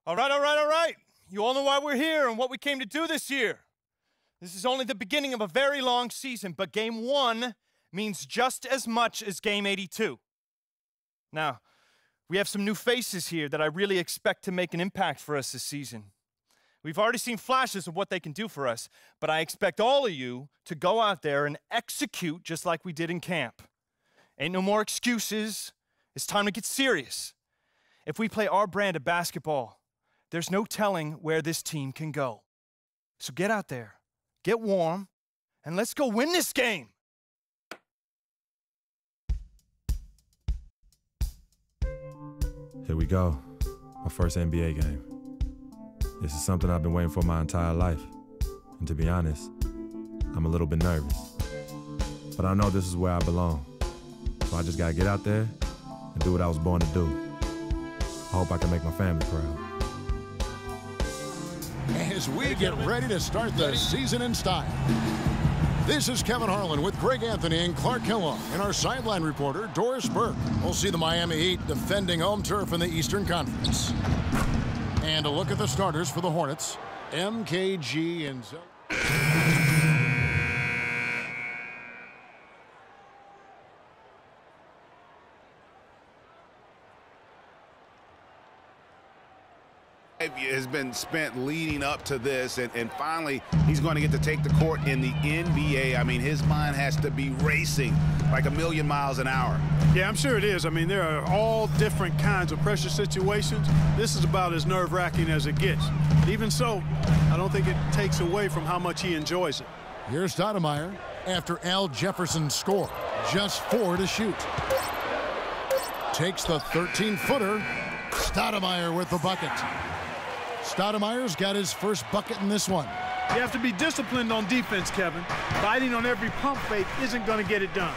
All right, all right, all right. You all know why we're here and what we came to do this year. This is only the beginning of a very long season, but Game 1 means just as much as Game 82. Now, we have some new faces here that I really expect to make an impact for us this season. We've already seen flashes of what they can do for us, but I expect all of you to go out there and execute just like we did in camp. Ain't no more excuses. It's time to get serious. If we play our brand of basketball, there's no telling where this team can go. So get out there, get warm, and let's go win this game. Here we go, my first NBA game. This is something I've been waiting for my entire life. And to be honest, I'm a little bit nervous. But I know this is where I belong. So I just gotta get out there and do what I was born to do. I hope I can make my family proud. As we get ready to start the season in style. This is Kevin Harlan with Greg Anthony and Clark Kellogg and our sideline reporter, Doris Burke. We'll see the Miami Heat defending home turf in the Eastern Conference. And a look at the starters for the Hornets, MKG and Zoe. Has been spent leading up to this, and finally he's going to get to take the court in the NBA. I mean, his mind has to be racing like a million miles an hour. Yeah, I'm sure it is. I mean, there are all different kinds of pressure situations. This is about as nerve-wracking as it gets. Even so, I don't think it takes away from how much he enjoys it. Here's Stoudemire after Al Jefferson scored. Just 4 to shoot. Takes the 13-footer. Stoudemire with the bucket. Stoudemire's got his first bucket in this one. You have to be disciplined on defense, Kevin. Biting on every pump fake isn't going to get it done.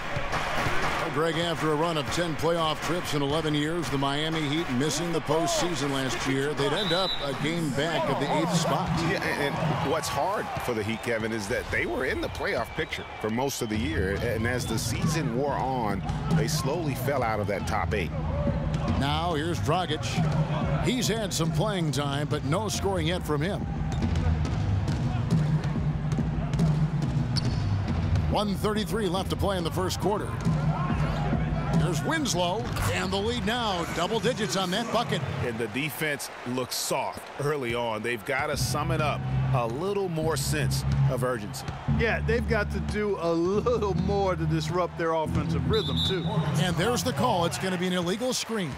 Well, Greg, after a run of 10 playoff trips in 11 years, the Miami Heat missing the postseason last year, they'd end up a game back of the 8th spot. Yeah, and what's hard for the Heat, Kevin, is that they were in the playoff picture for most of the year, and as the season wore on, they slowly fell out of that top 8. Now here's Dragic. He's had some playing time, but no scoring yet from him. 1:33 left to play in the first quarter. There's Winslow, and the lead now, double digits on that bucket. And the defense looks soft early on. They've got to sum it up, a little more sense of urgency. Yeah, they've got to do a little more to disrupt their offensive rhythm, too. And there's the call. It's going to be an illegal screen.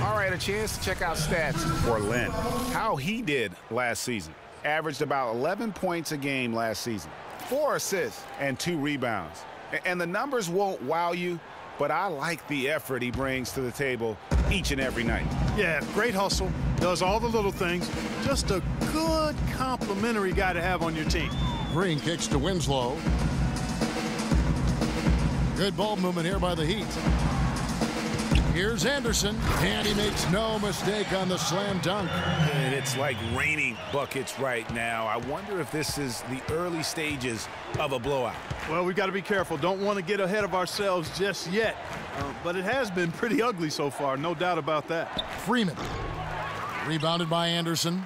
All right, a chance to check out stats for Len. How he did last season. Averaged about 11 points a game last season. 4 assists and 2 rebounds. And the numbers won't wow you, but I like the effort he brings to the table each and every night. Yeah, great hustle, does all the little things. Just a good complimentary guy to have on your team. Green kicks to Winslow. Good ball movement here by the Heat. Here's Anderson, and he makes no mistake on the slam dunk. And it's like raining buckets right now. I wonder if this is the early stages of a blowout. Well, we've got to be careful. Don't want to get ahead of ourselves just yet. But it has been pretty ugly so far, no doubt about that. Freeman. Rebounded by Anderson.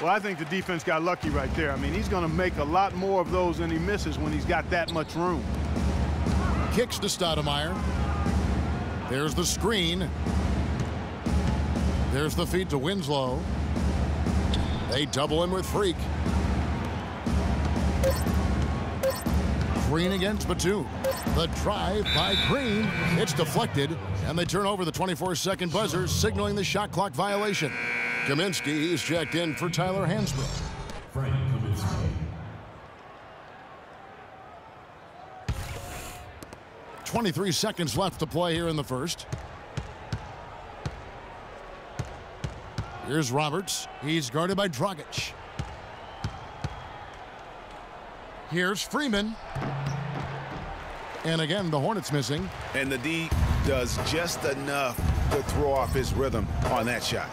Well, I think the defense got lucky right there. I mean, he's going to make a lot more of those than he misses when he's got that much room. Kicks to Stoudemire. There's the screen. There's the feed to Winslow. They double in with Freak. Green against Batum. The drive by Green. It's deflected, and they turn over the 24-second buzzer, signaling the shot clock violation. Kaminsky, he's checked in for Tyler Hansbrough. 23 seconds left to play here in the first. Here's Roberts. He's guarded by Dragic. Here's Freeman. And again, the Hornets missing. And the D does just enough to throw off his rhythm on that shot.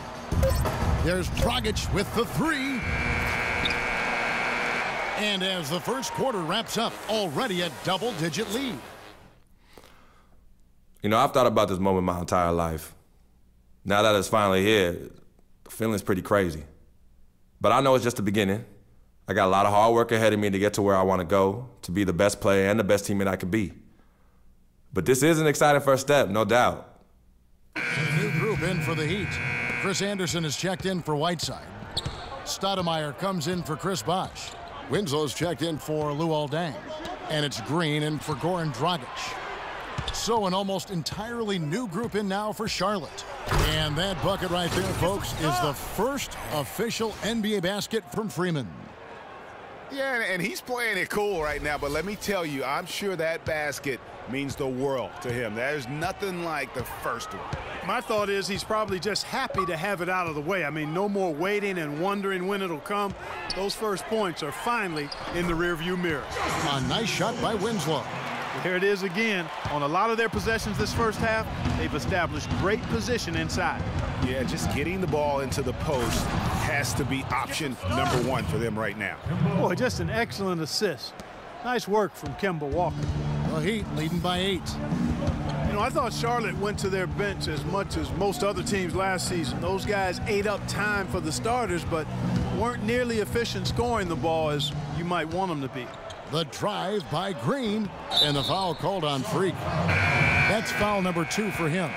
There's Dragic with the 3. And as the first quarter wraps up, already a double-digit lead. You know, I've thought about this moment my entire life. Now that it's finally here, the feeling's pretty crazy. But I know it's just the beginning. I got a lot of hard work ahead of me to get to where I want to go, to be the best player and the best teammate I can be. But this is an exciting first step, no doubt. New group in for the Heat. Chris Anderson is checked in for Whiteside. Stoudemire comes in for Chris Bosh. Winslow's checked in for Luol Deng. And it's Green in for Goran Dragic. So an almost entirely new group in now for Charlotte. And that bucket right there, folks, is the first official NBA basket from Freeman. Yeah, and he's playing it cool right now, but let me tell you, I'm sure that basket means the world to him. There's nothing like the first one. My thought is he's probably just happy to have it out of the way. I mean, no more waiting and wondering when it'll come. Those first points are finally in the rearview mirror. A nice shot by Winslow. Here it is again. On a lot of their possessions this first half, they've established great position inside. Yeah, just getting the ball into the post has to be option number one for them right now. Boy, just an excellent assist. Nice work from Kemba Walker. The Heat leading by 8. You know, I thought Charlotte went to their bench as much as most other teams last season. Those guys ate up time for the starters, but weren't nearly efficient scoring the ball as you might want them to be. The drive by Green, and the foul called on Freak. That's foul number 2 for him.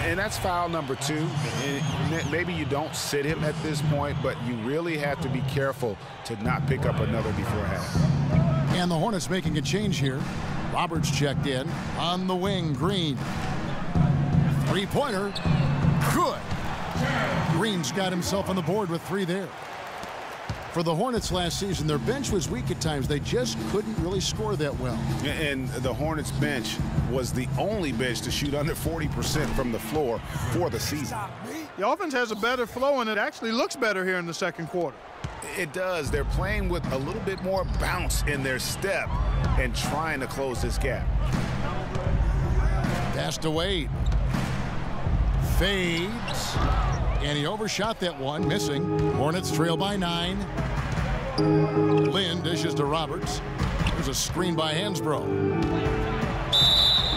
And that's foul number 2. And maybe you don't sit him at this point, but you really have to be careful to not pick up another before half. And the Hornets making a change here. Roberts checked in. On the wing, Green. Three-pointer. Good. Green's got himself on the board with 3 there. For the Hornets last season, their bench was weak at times. They just couldn't really score that well. And the Hornets bench was the only bench to shoot under 40% from the floor for the season. The offense has a better flow, and it actually looks better here in the second quarter. It does. They're playing with a little bit more bounce in their step and trying to close this gap. Pass to Wade. Fades. And he overshot that one, missing. Hornets trail by 9. Lynn dishes to Roberts. There's a screen by Hansbrough.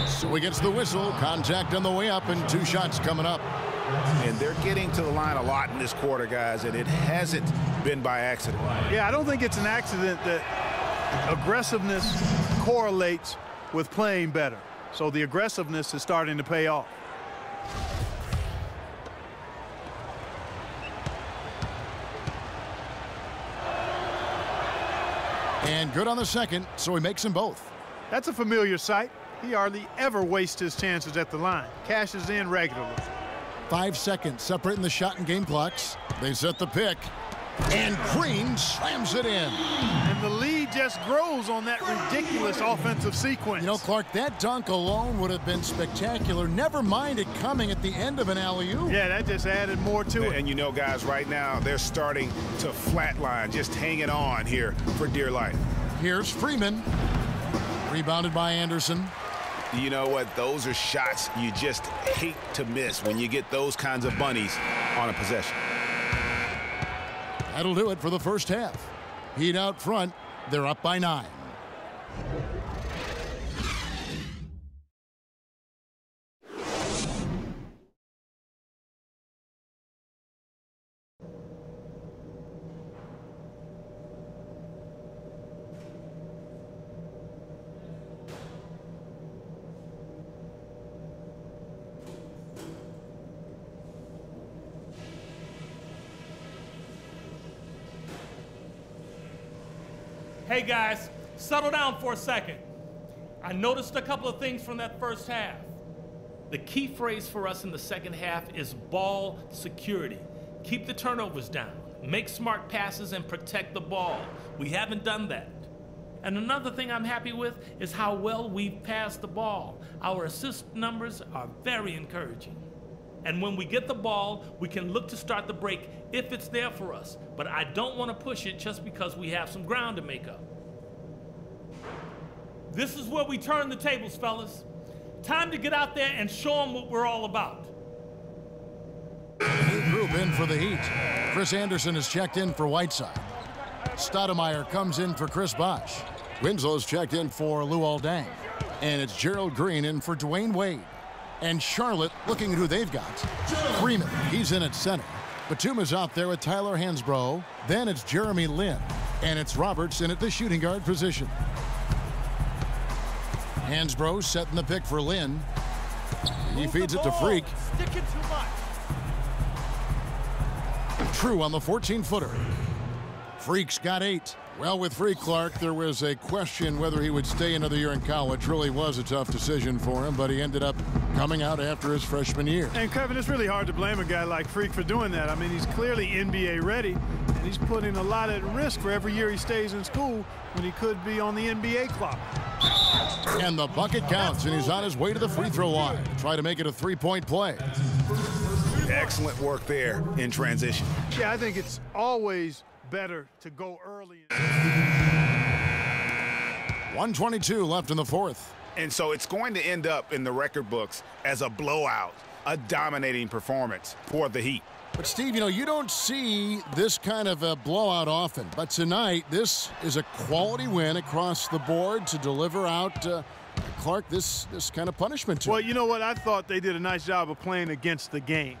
So he gets the whistle. Contact on the way up, and 2 shots coming up. And they're getting to the line a lot in this quarter, guys, and it hasn't been by accident. Yeah, I don't think it's an accident that aggressiveness correlates with playing better. So the aggressiveness is starting to pay off. And good on the second, so he makes them both. That's a familiar sight. He hardly ever wastes his chances at the line. Cashes in regularly. 5 seconds separating the shot and game clocks. They set the pick. And Green slams it in. And the lead just grows on that ridiculous offensive sequence. You know, Clark, that dunk alone would have been spectacular. Never mind it coming at the end of an alley-oop. Yeah, that just added more to it. And you know, guys, right now, they're starting to flatline, just hanging on here for dear life. Here's Freeman. Rebounded by Anderson. You know what? Those are shots you just hate to miss when you get those kinds of bunnies on a possession. That'll do it for the first half. Heat out front. They're up by 9. Hey guys, settle down for a second. I noticed a couple of things from that first half. The key phrase for us in the second half is ball security. Keep the turnovers down, make smart passes, and protect the ball. We haven't done that. And another thing I'm happy with is how well we've passed the ball. Our assist numbers are very encouraging. And when we get the ball, we can look to start the break if it's there for us. But I don't want to push it just because we have some ground to make up. This is where we turn the tables, fellas. Time to get out there and show them what we're all about. New group in for the Heat. Chris Anderson is checked in for Whiteside. Stoudemire comes in for Chris Bosh. Winslow's checked in for Luol Deng. And it's Gerald Green in for Dwayne Wade. And Charlotte, looking at who they've got. Freeman, he's in at center. Batuma's out there with Tyler Hansbrough. Then it's Jeremy Lin. And it's Roberts in at the shooting guard position. Hansbrough setting the pick for Lin. He feeds it to Freak. Sticking too much. True on the 14-footer. Freak's got 8. Well, with Freak, Clark, there was a question whether he would stay another year in college. Really was a tough decision for him, but he ended up coming out after his freshman year. And, Kevin, it's really hard to blame a guy like Freak for doing that. I mean, he's clearly NBA ready, and he's putting a lot at risk for every year he stays in school when he could be on the NBA clock. And the bucket counts, and he's on his way to the free throw line. Try to make it a three-point play. Excellent work there in transition. Yeah, I think it's always better to go early. 1:22 left in the fourth. And so it's going to end up in the record books as a blowout, a dominating performance for the Heat. But, Steve, you know, you don't see this kind of a blowout often. But tonight, this is a quality win across the board to deliver out, Clark, this kind of punishment to Well, him. you know what? I thought they did a nice job of playing against the game.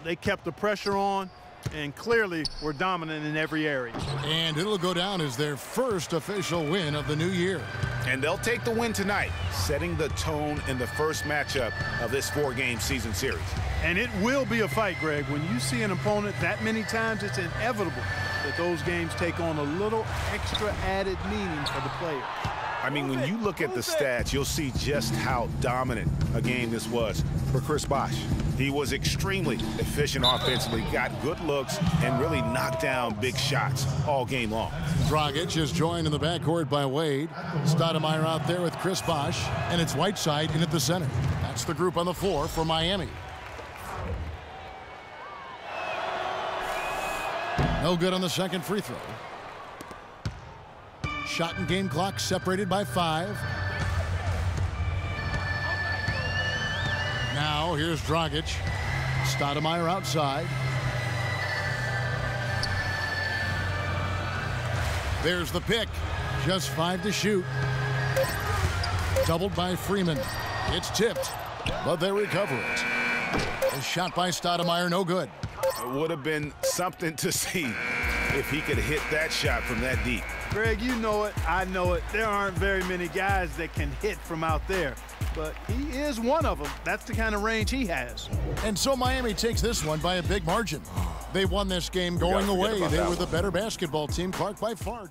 They kept the pressure on and clearly were dominant in every area. And it'll go down as their first official win of the new year. And they'll take the win tonight, setting the tone in the first matchup of this 4-game season series. And it will be a fight, Greg. When you see an opponent that many times, it's inevitable that those games take on a little extra added meaning for the player. I mean, when you look at the stats, you'll see just how dominant a game this was for Chris Bosh. He was extremely efficient offensively, got good looks, and really knocked down big shots all game long. Dragic is joined in the backcourt by Wade. Stoudemire out there with Chris Bosh, and it's Whiteside in at the center. That's the group on the floor for Miami. No good on the second free throw. Shot and game clock separated by 5. Now here's Dragic. Stoudemire outside. There's the pick. Just 5 to shoot. Doubled by Freeman. It's tipped, but they recover it. A shot by Stoudemire, no good. It would have been something to see if he could hit that shot from that deep. Greg, you know it. I know it. There aren't very many guys that can hit from out there, but he is one of them. That's the kind of range he has. And so Miami takes this one by a big margin. They won this game going away. They were the better basketball team, Clark, by far.